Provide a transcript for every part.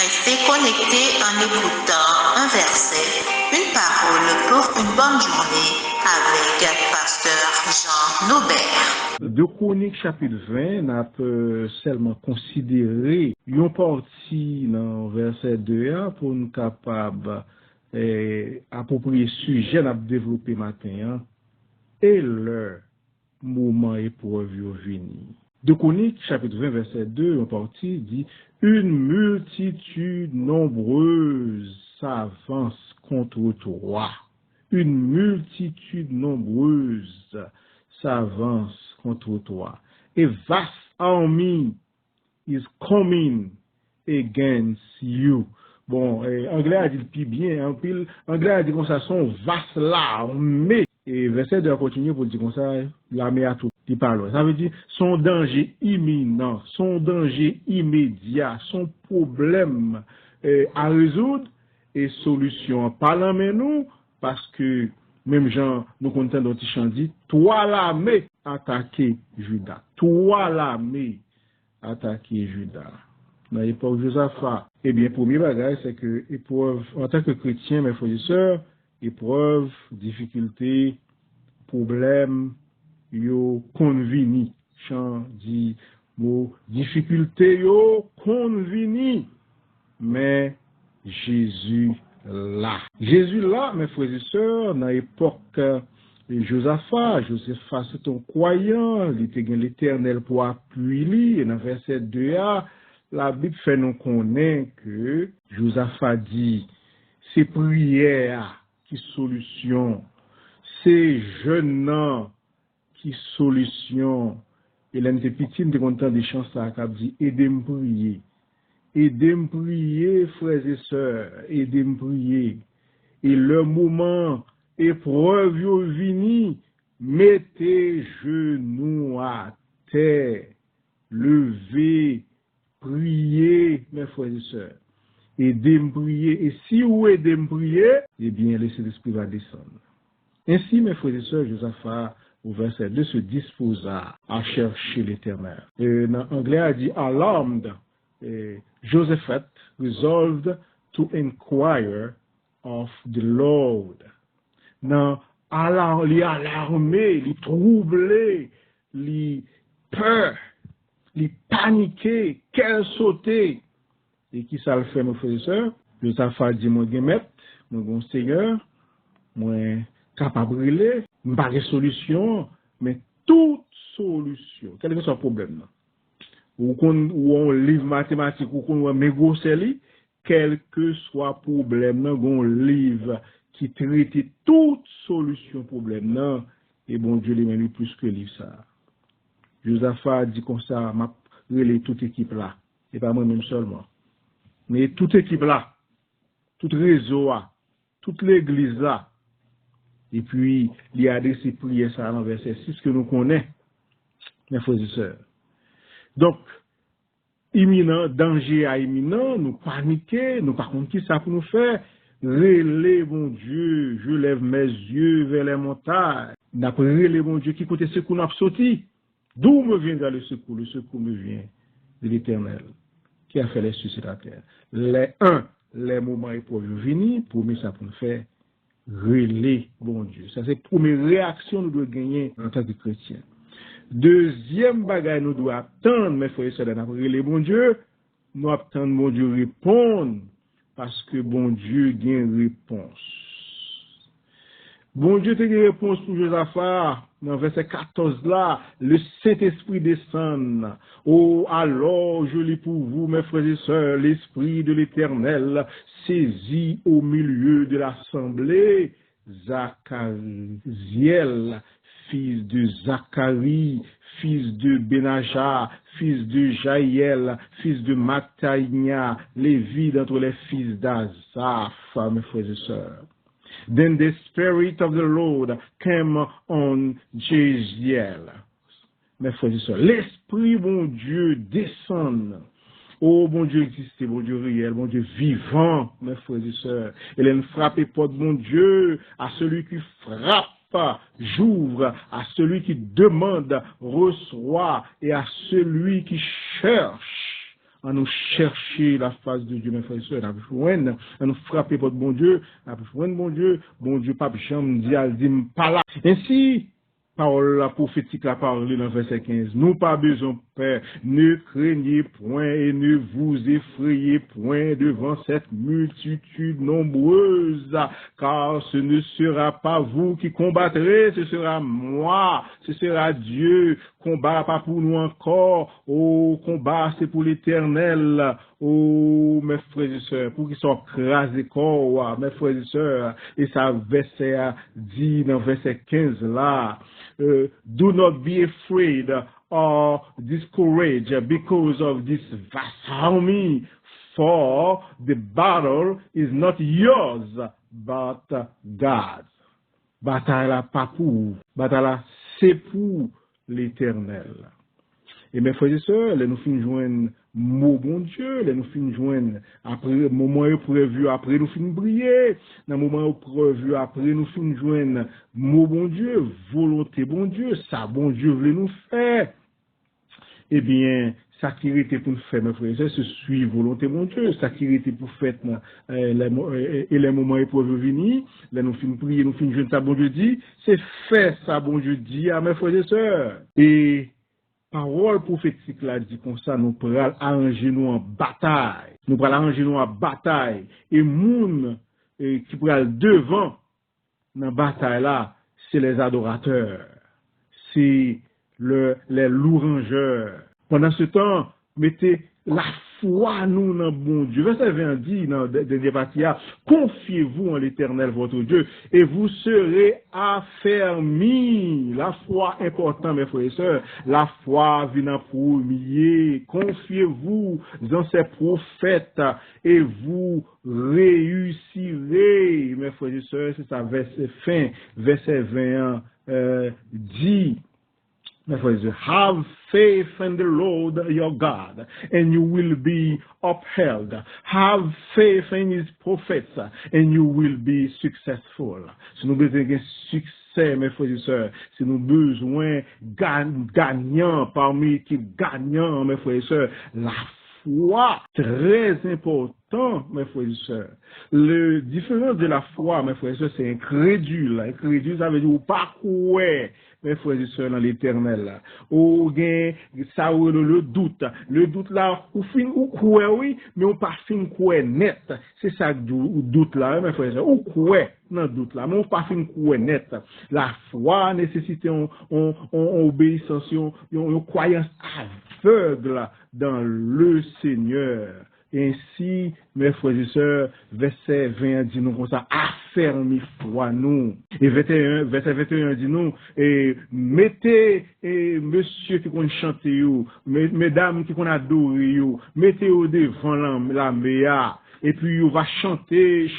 Restez connectés en écoutant un verset, une parole pour une bonne journée avec Pasteur Jean Norbert. De Chroniques chapitre 20, n'a seulement considéré une partie dans verset 2 pour nous capable approprier sujet n'a développer matin et leur moment épreuve vini. De Chroniques chapitre 20 verset 2 en partie dit une multitude nombreuse s'avance contre toi. Une multitude nombreuse s'avance contre toi. A vast army is coming against you. Bon, anglais a dit le plus bien, anglais a dit comme ça, son vaste l'armée. Et verset 2 continue pour dire comme ça, l'armée a tout qui parle. Ça veut dire son danger imminent, son danger immédiat, son problème à résoudre et solution. Parlons mais nous, parce que même Jean, nous comptons dans le chant dit, toi l'armée attaquer Judas. Toi l'armée attaquer Judas. Dans l'époque de Josaphat, eh bien, premier bagage, c'est que épreuve, en tant que chrétien, mes frères et sœurs, épreuve, difficulté, problème, yo convini. Chant dit, mot, difficulté, yo convini. Mais Jésus là. Jésus là, mes frères et sœurs, dans l'époque Josaphat c'est un croyant, il était l'Éternel pour appuyer, et dans verset 2a, la Bible fait nous connaître que Josaphat dit, c'est prière qui solution, c'est jeûne qui solution. Et l'un des petits de content des chansons qui dit, aidez-moi prier. Aidez-moi prier, frères et sœurs, aidez-moi prier. Et le moment épreuve vini, mettez genoux à terre, levez, priez, mes frères et sœurs. Aidez-moi prier. Et si vous aidez-moi prier, eh bien, le Saint-Esprit va descendre. Ainsi, mes frères et sœurs, Josaphat, au verset 2, se disposa à chercher l'Éternel. Et en anglais, a dit, alarmed, Josaphat resolved to inquire of the Lord. Non, li alarmé, li troublé, li peur, li paniqué, qu'elle sauté. Et qui ça le fait, mes frères et sœurs? Josaphat dit, mon maître, mon Seigneur, moi capable de brûler, pas de solution, mais toute solution, quel que soit le problème, ou on livre mathématique, ou qu'on négocier, quel que soit le problème, on livre qui traite toute solution problème, et bon Dieu les met plus que livre ça. Josaphat dit comme ça, m'a relé toute équipe là, et pas moi-même seulement, mais toute équipe là, tout réseau là, toute l'église là. Et puis, il y a des prières ça dans verset 6 que nous connaissons, mes frères et sœurs. Donc, imminent, danger à imminent, nous paniquer, nous par contre, qui ça pour nous faire? Relais, mon Dieu, je lève mes yeux vers les montagnes. D'après relais, mon Dieu, qui côté secours n'a pas sorti? D'où me viendra le secours? Le secours me vient de l'Éternel, qui a fait les cieux sur la terre. Les moments épreuves venus, pour nous, ça pour nous faire. Relais, bon Dieu. Ça, c'est la première réaction que nous devons gagner en tant que chrétiens. Deuxième bagage, nous devons attendre, mes frères et sœurs, d'après relais, bon Dieu, nous attendons, bon Dieu, répondre, parce que bon Dieu gagne réponse. Bon Dieu, tu as une réponse pour Josaphat. Dans verset 14 là, le Saint-Esprit descend. Oh, alors je lis pour vous, mes frères et sœurs, l'Esprit de l'Éternel saisit au milieu de l'assemblée Zachariel, fils de Zacharie, fils de Benaja, fils de Jaïel, fils de Mattania, Lévi d'entre les fils d'Azaph, mes frères et sœurs. Then the Spirit of the Lord came on Jeziel. Mes frères et sœurs, l'Esprit, bon Dieu, descend. Oh, bon Dieu existé, bon Dieu réel, bon Dieu vivant, mes frères et sœurs. Il a frappé porte, bon Dieu, à celui qui frappe, j'ouvre, à celui qui demande, reçoit, et à celui qui cherche, à nous chercher la face de Dieu, mes frères et sœurs, à nous frapper pour bon Dieu, à bon Dieu, Pape Jean me dit pas là. Ainsi, parole la prophétique la parole dans verset 15. Nous pas besoin, Père, ne craignez point et ne vous effrayez point devant cette multitude nombreuse, car ce ne sera pas vous qui combattrez, ce sera moi, ce sera Dieu. Combat pas pour nous encore, combat c'est pour l'Éternel. Mes frères et sœurs, pour qu'ils soient crasés corps, mes frères et sœurs, et ça verset dit dans verset 15 là, do not be afraid or discouraged because of this vast army, for the battle is not yours, but God's. Bataille là pas pour, bataille là c'est pour l'Éternel. Et mes frères et sœurs, là nous finissons joindre mot bon Dieu, là nous finissons joindre après moment prévu, après nous finissons briller, dans moment prévu, après nous finissons joindre mot bon Dieu, volonté bon Dieu, ça bon Dieu voulait nous faire. Eh bien, ça qui était pour nous faire, mes frères et sœurs, c'est suivre volonté bon Dieu, ça qui était pour faire et les moments épreuves venir, là nous finissons prier, nous finissons joindre ça bon Dieu dit, c'est faire ça bon Dieu dit à mes frères et sœurs. Et parole prophétique là dit comme ça, nous pourrons arranger nous en bataille. Nous pourrons arranger nous en bataille. Et moun qui pourront devant dans la bataille là, c'est les adorateurs. C'est les louangeurs. Pendant ce temps, mettez la foi nous dans bon Dieu. Verset 20 dit dans dernier partie, confiez-vous en l'Éternel votre Dieu et vous serez affermis. La foi important, mes frères et sœurs. La foi vient pour humilier. Confiez-vous dans ces prophètes et vous réussirez. Mes frères et sœurs, c'est ça, verset 21 dit. Have faith in the Lord your God, and you will be upheld. Have faith in his prophets, and you will be successful. Si nous besoin de succès, mes frères et sœurs, si nous besoin gagnants parmi qui gagnants, mes frères et sœurs, la foi, très important, mes frères et sœurs. Le différence de la foi, mes frères et sœurs, c'est incrédule. Incrédule, ça veut dire ou pas quoi, mes frères et sœurs, dans l'Éternel. Ou gain, ça ou le doute. Le doute là, ou fin ou quoi, oui, mais on pas fin quoi net. C'est ça ou doute là, mes frères et sœurs. Ou quoi, non doute là, mais on pas fin quoi net. La foi nécessite une obéissance, une croyance aveugle dans le Seigneur. Ainsi, mes frères et sœurs, verset 20 dit nous comme ça, affermis foi nous. Et verset 21 dit nous, et mettez, monsieur qui qu'on chante you, mesdames qui qu'on adore you, mettez au devant la méa. Et puis, on va chanter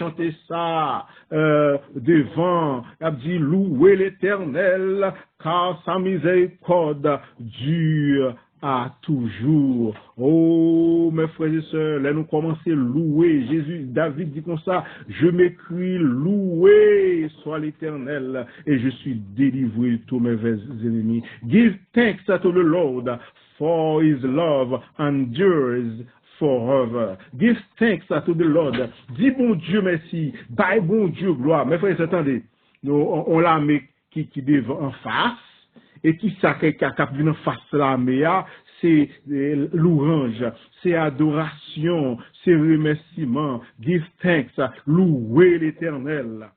ça, devant, il a dit, louez l'Éternel, car sa miséricorde dure à toujours. Oh, mes frères et sœurs, là nous commençons à louer. David dit comme ça, je m'écris louer soit l'Éternel et je suis délivré de tous mes ennemis. Give thanks to the Lord for his love endures forever. Give thanks to the Lord. Dis bon Dieu merci. Bye bon Dieu gloire. Mes frères, attendez. On l'a mis qui devant en face. Et qui ça qui a vu en face la méa, c'est louange, c'est adoration, c'est remerciement. Give thanks. Louer l'Éternel.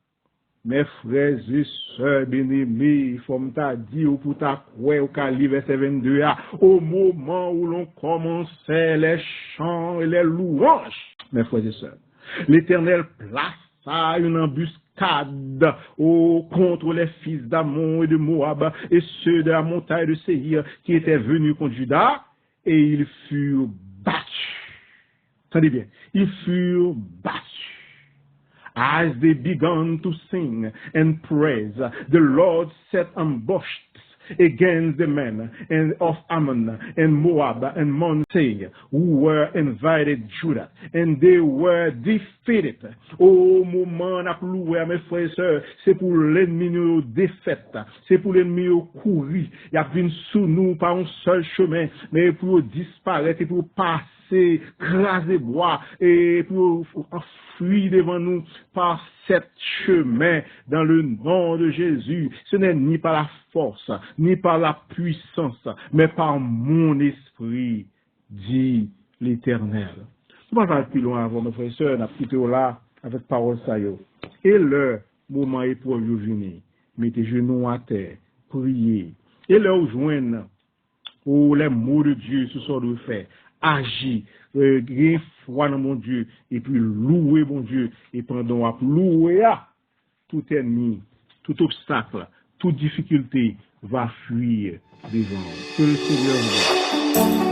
Mes frères et sœurs bien-aimés, il faut me dire pour ta croix au calibre verset 22, au moment où l'on commençait les chants et les louanges, mes frères et sœurs, l'Éternel plaça une embuscade contre les fils d'Ammon et de Moab et ceux de la montagne de Séhir qui étaient venus contre Juda, et ils furent battus. Tenez bien, ils furent battus. As they began to sing and praise, the Lord set ambushes against the men of Ammon and Moab and Mount Seir who were invited Judah, and they were defeated. Au moment n'a loué, mes frères et sœurs, c'est pour l'ennemi nous défaite, c'est pour l'ennemi nous courir. Il y a venu sous nous par un seul chemin, mais pour disparaître et pour passer passer, craser bois, et pour fuir devant nous par cet chemin dans le nom de Jésus. Ce n'est ni par la force, ni par la puissance, mais par mon esprit, dit l'Éternel. Nous ne pouvons pas plus loin avant, mes frères et sœurs, nous avons là avec parole ça. Et le moment épreuve venu, mettez genoux à terre, priez. Et leur joindre les mots de Dieu, ce soit de faire, agir, gagner foi dans mon Dieu, et puis louer mon Dieu, et pendant louer tout ennemi, tout obstacle, toute difficulté va fuir devant. Que le Seigneur vous